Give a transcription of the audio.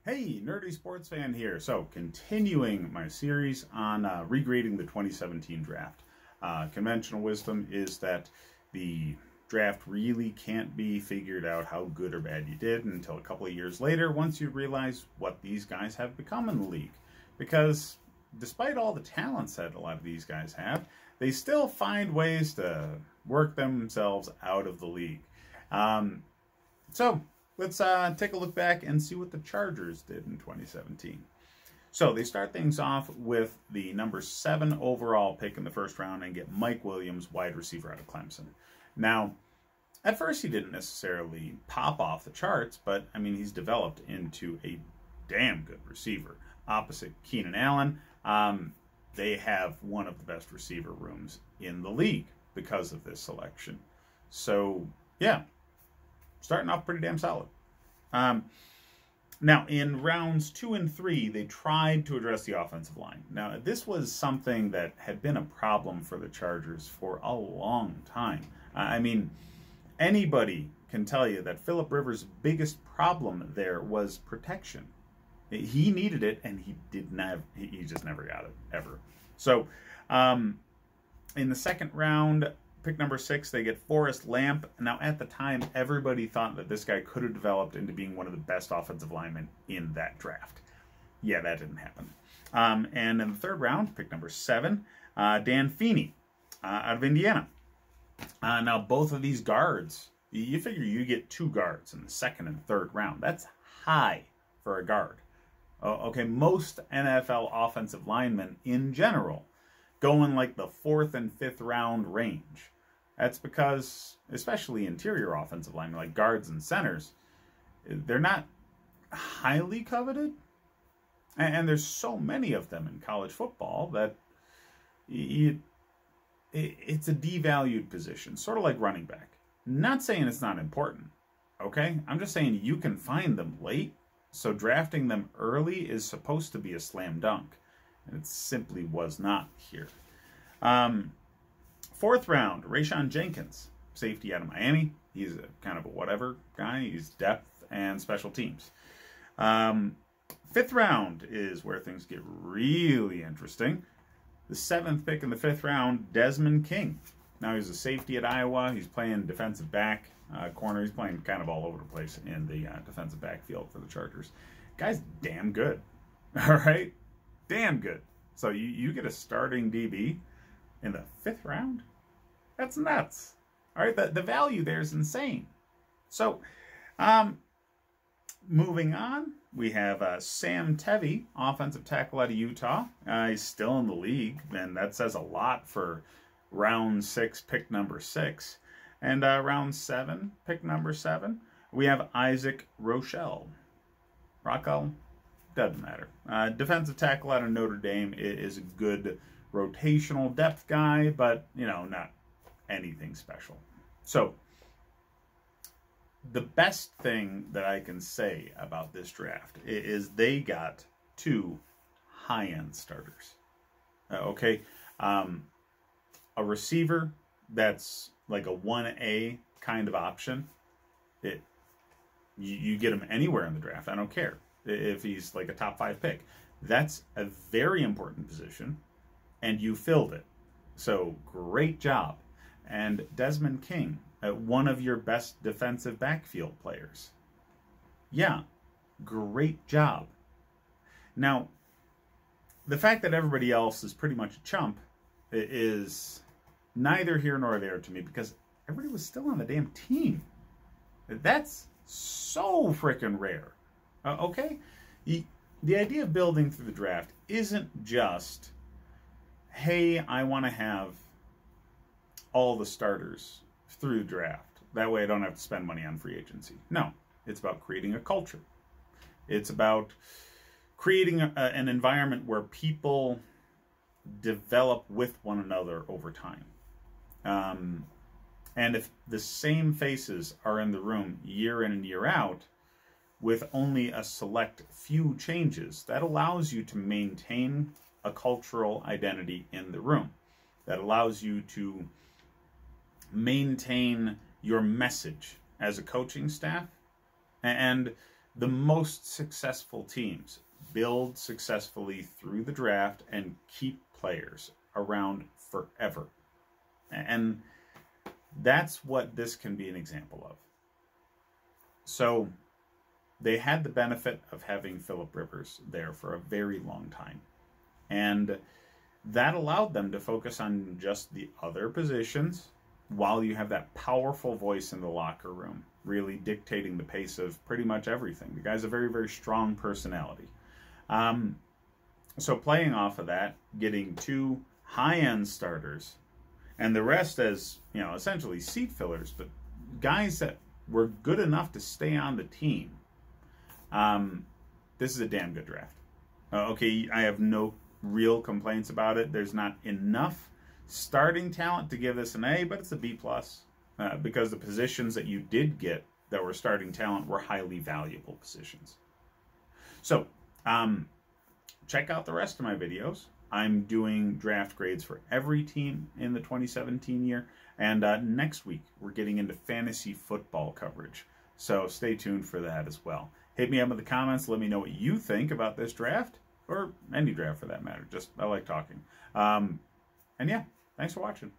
Hey, nerdy sports fan here. So, continuing my series on regrading the 2017 draft. Conventional wisdom is that the draft really can't be figured out how good or bad you did until a couple of years later, once you realize what these guys have become in the league. Because despite all the talents that a lot of these guys have, they still find ways to work themselves out of the league. So, let's take a look back and see what the Chargers did in 2017. So they start things off with the number 7 overall pick in the first round and get Mike Williams, wide receiver out of Clemson. Now, at first he didn't necessarily pop off the charts, but I mean he's developed into a damn good receiver. Opposite Keenan Allen, they have one of the best receiver rooms in the league because of this selection. So yeah, starting off pretty damn solid. Now, in rounds 2 and 3, they tried to address the offensive line. Now, this was something that had been a problem for the Chargers for a long time. I mean, anybody can tell you that Phillip Rivers' biggest problem there was protection. He needed it, and he just never got it, ever. So, in the second round, pick number 6, they get Forrest Lamp. Now, at the time, everybody thought that this guy could have developed into being one of the best offensive linemen in that draft. Yeah, that didn't happen. And in the third round, pick number 7, Dan Feeney out of Indiana. Now, both of these guards, you figure you get 2 guards in the second and third round. That's high for a guard. Okay, most NFL offensive linemen in general go in like the 4th and 5th round range. That's because, especially interior offensive linemen like guards and centers, they're not highly coveted. And there's so many of them in college football that it's a devalued position, sort of like running back. Not saying it's not important, okay? I'm just saying you can find them late, so drafting them early is supposed to be a slam dunk. And it simply was not here. 4th round, Rayshon Jenkins, safety out of Miami. He's a kind of a whatever guy. He's depth and special teams. 5th round is where things get really interesting. The 7th pick in the 5th round, Desmond King. Now he's a safety at Iowa. He's playing defensive back, corner. He's playing kind of all over the place in the defensive backfield for the Chargers. Guy's damn good. All right? Damn good. So you get a starting DB in the 5th round? That's nuts. All right, the value there is insane. So, moving on, we have Sam Tevi, offensive tackle out of Utah. He's still in the league, and that says a lot for round 6, pick number 6. And round 7, pick number 7, we have Isaac Rochelle. Rockwell? Doesn't matter. Defensive tackle out of Notre Dame is a good rotational depth guy, but, you know, not anything special. So, the best thing that I can say about this draft is they got 2 high-end starters. Okay? A receiver that's like a 1A kind of option. You get him anywhere in the draft. I don't care if he's like a top 5 pick. That's a very important position, and you filled it. So, great job. And Desmond King, one of your best defensive backfield players. Yeah, great job. Now, the fact that everybody else is pretty much a chump is neither here nor there to me, because everybody was still on the damn team. That's so freaking rare. Okay? The idea of building through the draft isn't just, hey, I want to have all the starters through the draft. That way I don't have to spend money on free agency. No, it's about creating a culture. It's about creating an environment where people develop with one another over time. And if the same faces are in the room year in and year out, with only a select few changes, that allows you to maintain a cultural identity in the room. That allows you to maintain your message as a coaching staff and The most successful teams build successfully through the draft and keep players around forever. And that's what this can be an example of. So they had the benefit of having Phillip Rivers there for a very long time. And that allowed them to focus on just the other positions while you have that powerful voice in the locker room, really dictating the pace of pretty much everything. The guy's a very, very strong personality. So playing off of that, getting 2 high-end starters, and the rest as, you know, essentially seat fillers, but guys that were good enough to stay on the team. This is a damn good draft. Okay, I have no real complaints about it. There's not enough starting talent to give this an A, but it's a B+, because the positions that you did get that were starting talent were highly valuable positions. So, check out the rest of my videos. I'm doing draft grades for every team in the 2017 year, and next week we're getting into fantasy football coverage. So stay tuned for that as well. Hit me up in the comments. Let me know what you think about this draft, or any draft for that matter. Just, I like talking. And yeah, thanks for watching.